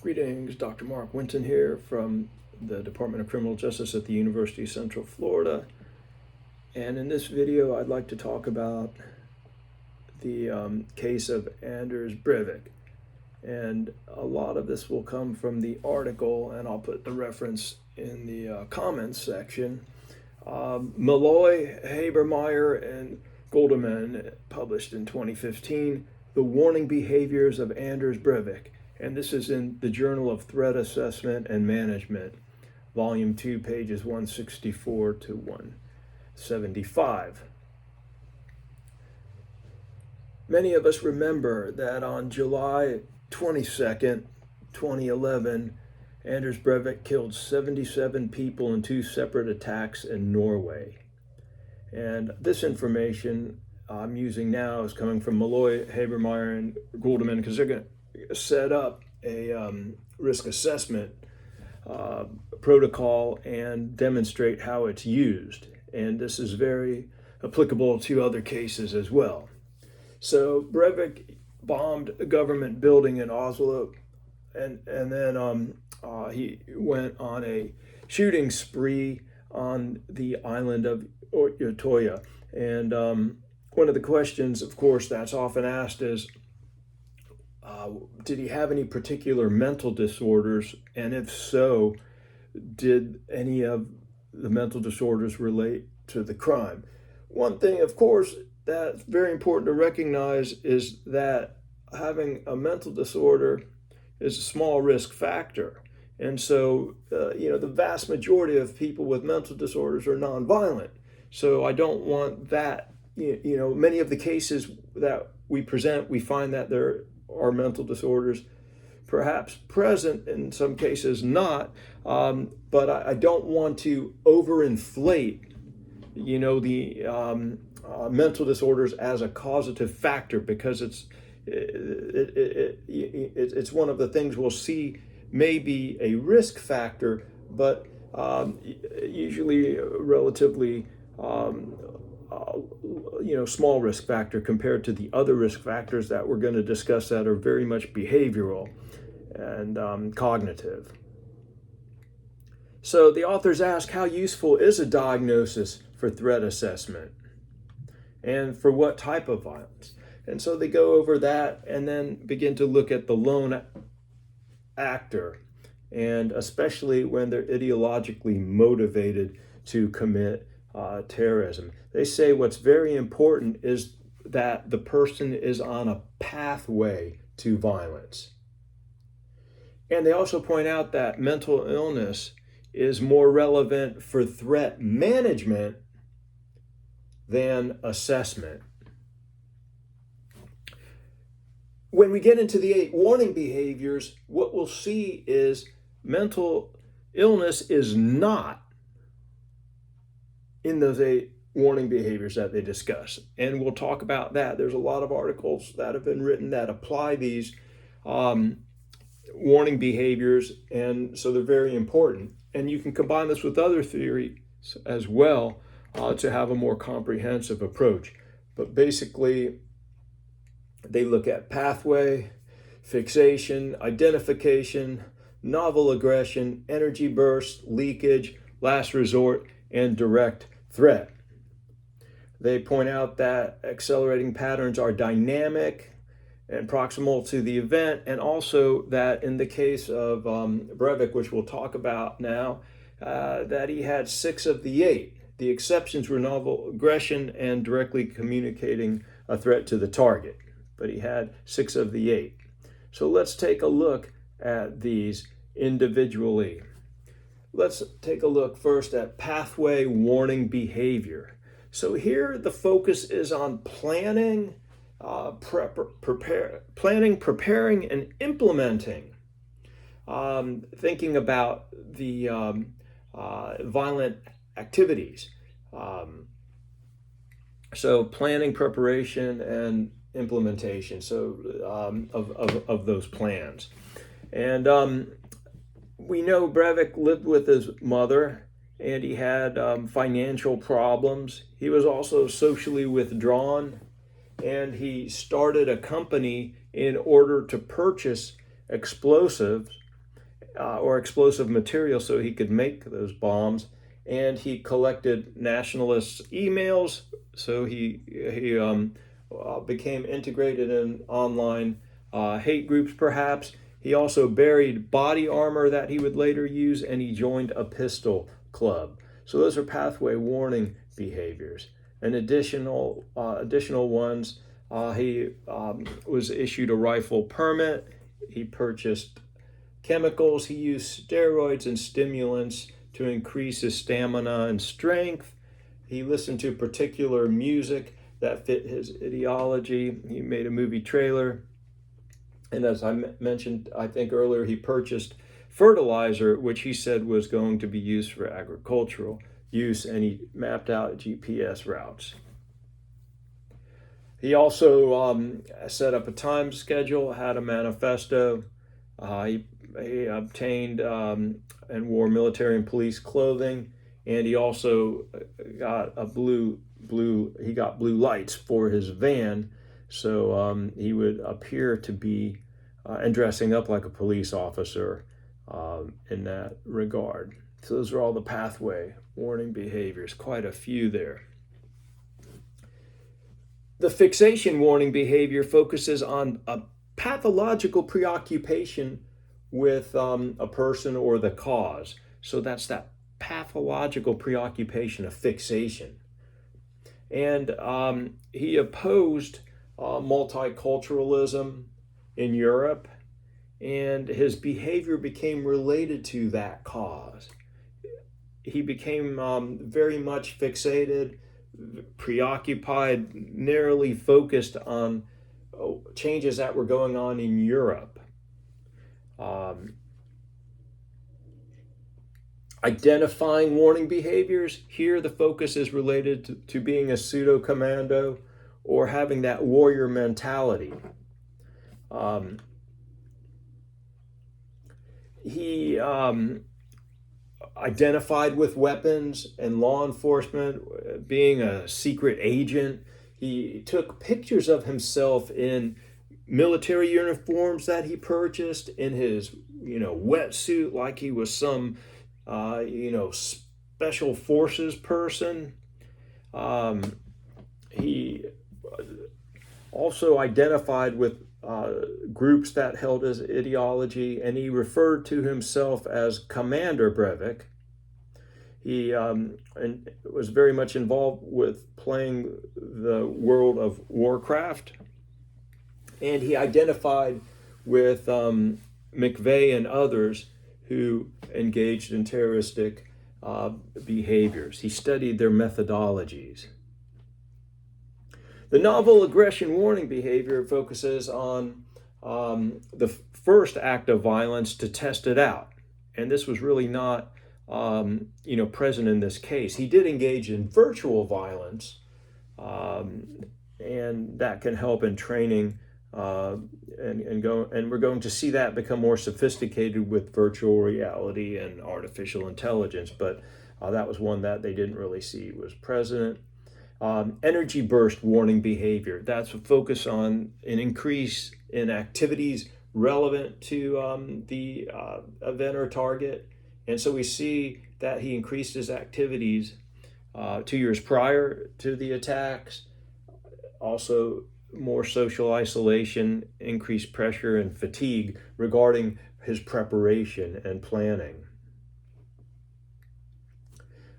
Greetings, Dr. Mark Winton here from the Department of Criminal Justice at the University of Central Florida. And in this video, I'd like to talk about the case of Anders Breivik. And a lot of this will come from the article, and I'll put the reference in the comments section. Malloy, Habermeyer, and Goldeman published in 2015, The Warning Behaviors of Anders Breivik. And this is in the Journal of Threat Assessment and Management, Volume 2, pages 164 to 175. Many of us remember that on July 22nd, 2011, Anders Breivik killed 77 people in 2 separate attacks in Norway. And this information I'm using now is coming from Malloy, Habermeyer, and Goldeman, because they're going to set up a risk assessment protocol and demonstrate how it's used. And this is very applicable to other cases as well. So Breivik bombed a government building in Oslo, and then he went on a shooting spree on the island of Utøya. And one of the questions, of course, that's often asked is, did he have any particular mental disorders? And if so, did any of the mental disorders relate to the crime? One thing, of course, that's very important to recognize is that having a mental disorder is a small risk factor. And so, the vast majority of people with mental disorders are nonviolent. So I don't want that, many of the cases that we present, we find that there are mental disorders perhaps present, in some cases not, but I don't want to overinflate, the mental disorders as a causative factor, because it's one of the things we'll see may be a risk factor, but usually relatively small risk factor compared to the other risk factors that we're going to discuss that are very much behavioral and cognitive. So the authors ask, how useful is a diagnosis for threat assessment? And for what type of violence? And so they go over that and then begin to look at the lone actor, and especially when they're ideologically motivated to commit terrorism. They say what's very important is that the person is on a pathway to violence. And they also point out that mental illness is more relevant for threat management than assessment. When we get into the 8 warning behaviors, what we'll see is mental illness is not in those 8 warning behaviors that they discuss. And we'll talk about that. There's a lot of articles that have been written that apply these warning behaviors, and so they're very important. And you can combine this with other theories as well to have a more comprehensive approach. But basically, they look at pathway, fixation, identification, novel aggression, energy burst, leakage, last resort, and direct threat. They point out that accelerating patterns are dynamic and proximal to the event, and also that in the case of Breivik, which we'll talk about now, that he had 6 of the 8. The exceptions were novel aggression and directly communicating a threat to the target, but he had 6 of the 8. So let's take a look at these individually. Let's take a look first at pathway warning behavior. So here the focus is on planning, preparing, and implementing. Thinking about the violent activities. So planning, preparation, and implementation. So of those plans, and we know Breivik lived with his mother, and he had financial problems. He was also socially withdrawn, and he started a company in order to purchase explosives or explosive material so he could make those bombs. And he collected nationalist emails, so he became integrated in online hate groups, perhaps. He also buried body armor that he would later use, and he joined a pistol club. So those are pathway warning behaviors. And additional ones, he was issued a rifle permit. He purchased chemicals. He used steroids and stimulants to increase his stamina and strength. He listened to particular music that fit his ideology. He made a movie trailer. And as I mentioned, I think earlier, he purchased fertilizer, which he said was going to be used for agricultural use, and he mapped out GPS routes. He also set up a time schedule, had a manifesto. He obtained and wore military and police clothing, and he also got blue lights for his van, so he would appear to be and dressing up like a police officer in that regard. So those are all the pathway warning behaviors, quite a few there. The fixation warning behavior focuses on a pathological preoccupation with a person or the cause. So that's that pathological preoccupation of fixation. And he opposed multiculturalism in Europe, and his behavior became related to that cause. He became very much fixated, preoccupied, narrowly focused on changes that were going on in Europe. Identifying warning behaviors, here the focus is related to being a pseudo-commando or having that warrior mentality. He identified with weapons and law enforcement, being a secret agent. He took pictures of himself in military uniforms that he purchased, in his wetsuit, like he was some special forces person. He also identified with groups that held his ideology, and he referred to himself as Commander Breivik. He and was very much involved with playing the World of Warcraft, and he identified with McVeigh and others who engaged in terroristic behaviors. He studied their methodologies. The novel aggression warning behavior focuses on the first act of violence to test it out. And this was really not present in this case. He did engage in virtual violence, and that can help in training, and we're going to see that become more sophisticated with virtual reality and artificial intelligence, but that was one that they didn't really see was present. Energy burst warning behavior, that's a focus on an increase in activities relevant to the event or target. And so we see that he increased his activities 2 years prior to the attacks. Also, more social isolation, increased pressure and fatigue regarding his preparation and planning.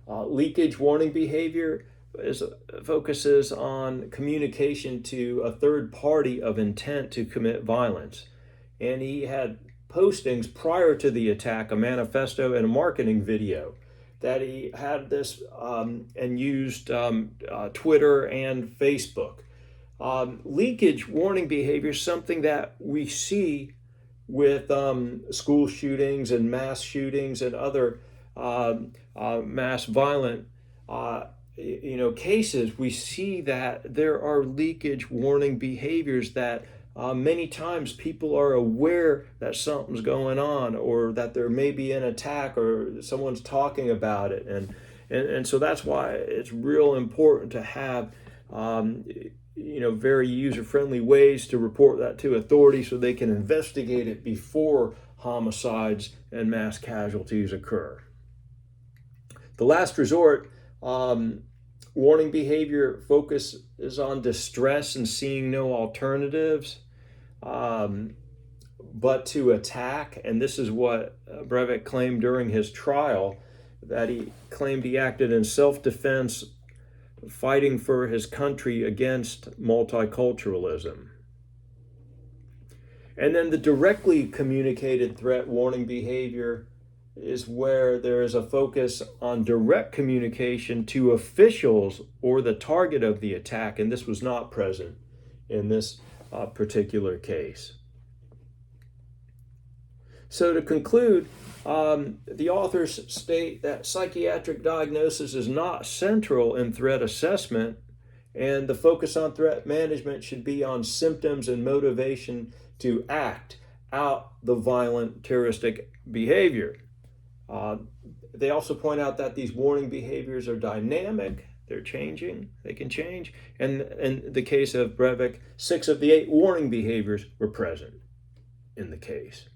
Leakage warning behavior focuses on communication to a third party of intent to commit violence. And he had postings prior to the attack, a manifesto and a marketing video, that he had this and used Twitter and Facebook. Leakage warning behavior is something that we see with school shootings and mass shootings and other mass violent cases. We see that there are leakage warning behaviors that many times people are aware that something's going on, or that there may be an attack, or someone's talking about it, and so that's why it's real important to have very user-friendly ways to report that to authorities so they can investigate it before homicides and mass casualties occur. The last resort, warning behavior focuses on distress and seeing no alternatives, but to attack. And this is what Breivik claimed during his trial, that he claimed he acted in self-defense, fighting for his country against multiculturalism. And then the directly communicated threat warning behavior is where there is a focus on direct communication to officials or the target of the attack, and this was not present in this particular case. So to conclude, the authors state that psychiatric diagnosis is not central in threat assessment, and the focus on threat management should be on symptoms and motivation to act out the violent terroristic behavior. They also point out that these warning behaviors are dynamic, they're changing, they can change. And in the case of Breivik, 6 of the 8 warning behaviors were present in the case.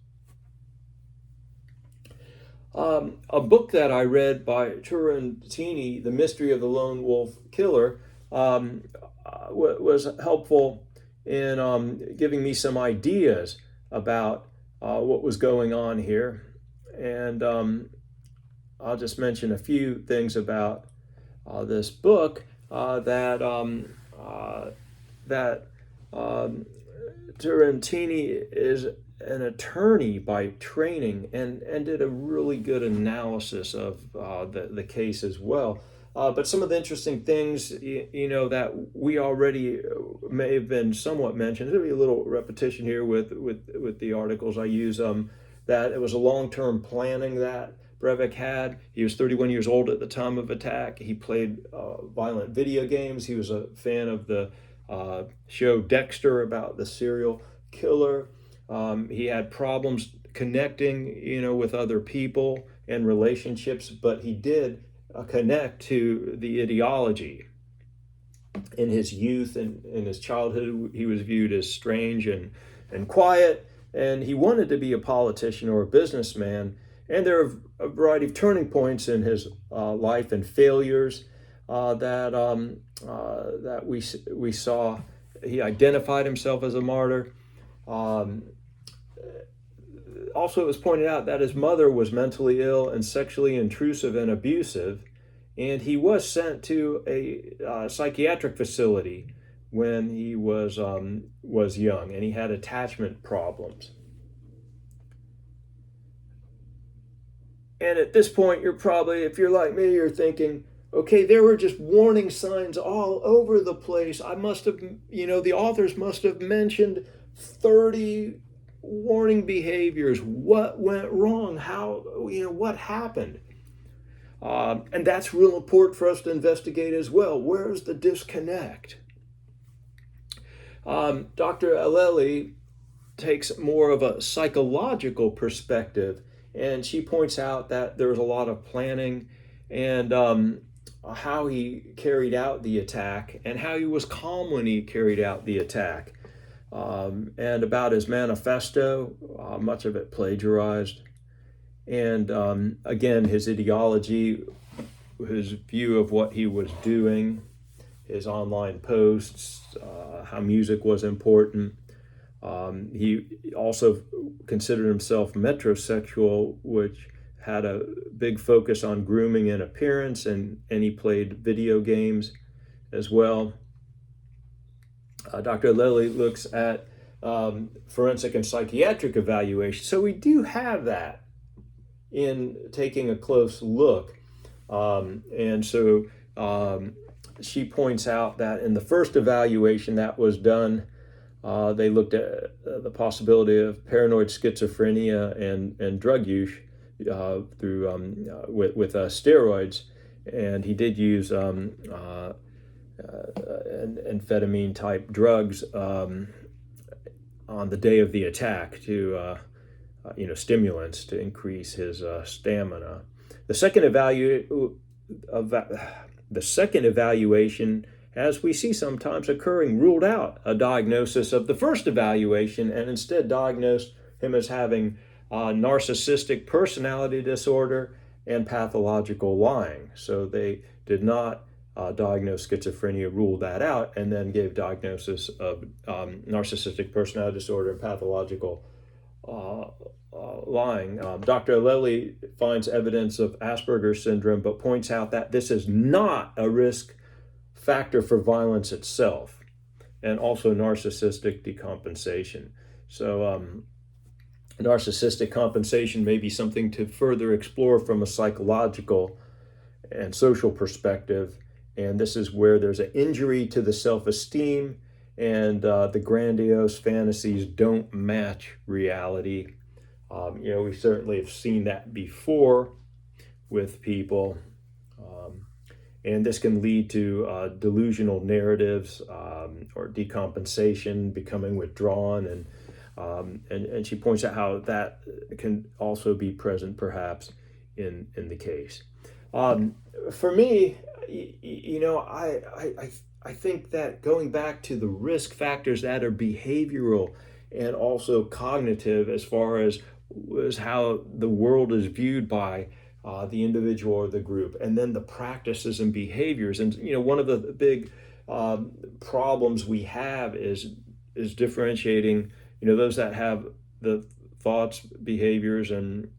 A book that I read by Turrentini, The Mystery of the Lone Wolf Killer, was helpful in giving me some ideas about what was going on here. And I'll just mention a few things about this book that Turrentini is an attorney by training and did a really good analysis of the case as well. But some of the interesting things, that we already may have been somewhat mentioned. There'll be a little repetition here with the articles I use. That it was a long-term planning that Breivik had. He was 31 years old at the time of attack. He played violent video games. He was a fan of the show Dexter about the serial killer. He had problems connecting, with other people and relationships, but he did connect to the ideology. In his youth and in his childhood, he was viewed as strange and quiet, and he wanted to be a politician or a businessman. And there are a variety of turning points in his life and failures that we saw. He identified himself as a martyr. Also, it was pointed out that his mother was mentally ill and sexually intrusive and abusive, and he was sent to a psychiatric facility when he was young, and he had attachment problems. And at this point, you're probably, if you're like me, you're thinking, okay, there were just warning signs all over the place. I must have, the authors must have mentioned 30 warning behaviors. What went wrong? How, what happened? And that's real important for us to investigate as well. Where's the disconnect? Dr. Aleli takes more of a psychological perspective, and she points out that there was a lot of planning and how he carried out the attack and how he was calm when he carried out the attack. And about his manifesto, much of it plagiarized. And again, his ideology, his view of what he was doing, his online posts, how music was important. He also considered himself metrosexual, which had a big focus on grooming and appearance, and he played video games as well. Dr. Lilly looks at forensic and psychiatric evaluation. So we do have that in taking a close look. And so she points out that in the first evaluation that was done, they looked at the possibility of paranoid schizophrenia and drug use through with steroids, and he did use amphetamine type drugs on the day of the attack to stimulants to increase his stamina. The second evaluation, as we see sometimes occurring, ruled out a diagnosis of the first evaluation and instead diagnosed him as having narcissistic personality disorder, and pathological lying. So they did not diagnose schizophrenia, ruled that out, and then gave diagnosis of narcissistic personality disorder and pathological lying. Dr. Lely finds evidence of Asperger's syndrome, but points out that this is not a risk factor for violence itself, and also narcissistic decompensation. So narcissistic compensation may be something to further explore from a psychological and social perspective. And this is where there's an injury to the self-esteem, and the grandiose fantasies don't match reality. We certainly have seen that before with people. And this can lead to delusional narratives or decompensation, becoming withdrawn. And she points out how that can also be present perhaps in the case. For me, I think that going back to the risk factors that are behavioral and also cognitive, as far as how the world is viewed by the individual or the group, and then the practices and behaviors. And one of the big problems we have is differentiating those that have the thoughts, behaviors, and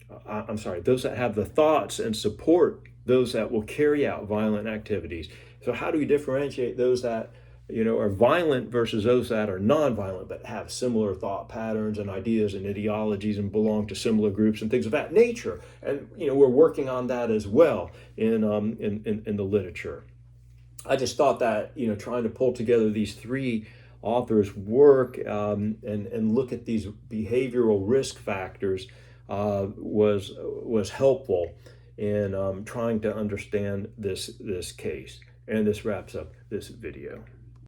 those that have the thoughts and support those that will carry out violent activities. So how do we differentiate those that are violent versus those that are non-violent but have similar thought patterns and ideas and ideologies and belong to similar groups and things of that nature? And we're working on that as well in the literature. I just thought that trying to pull together these three authors' work and look at these behavioral risk factors was helpful in trying to understand this case. And this wraps up this video.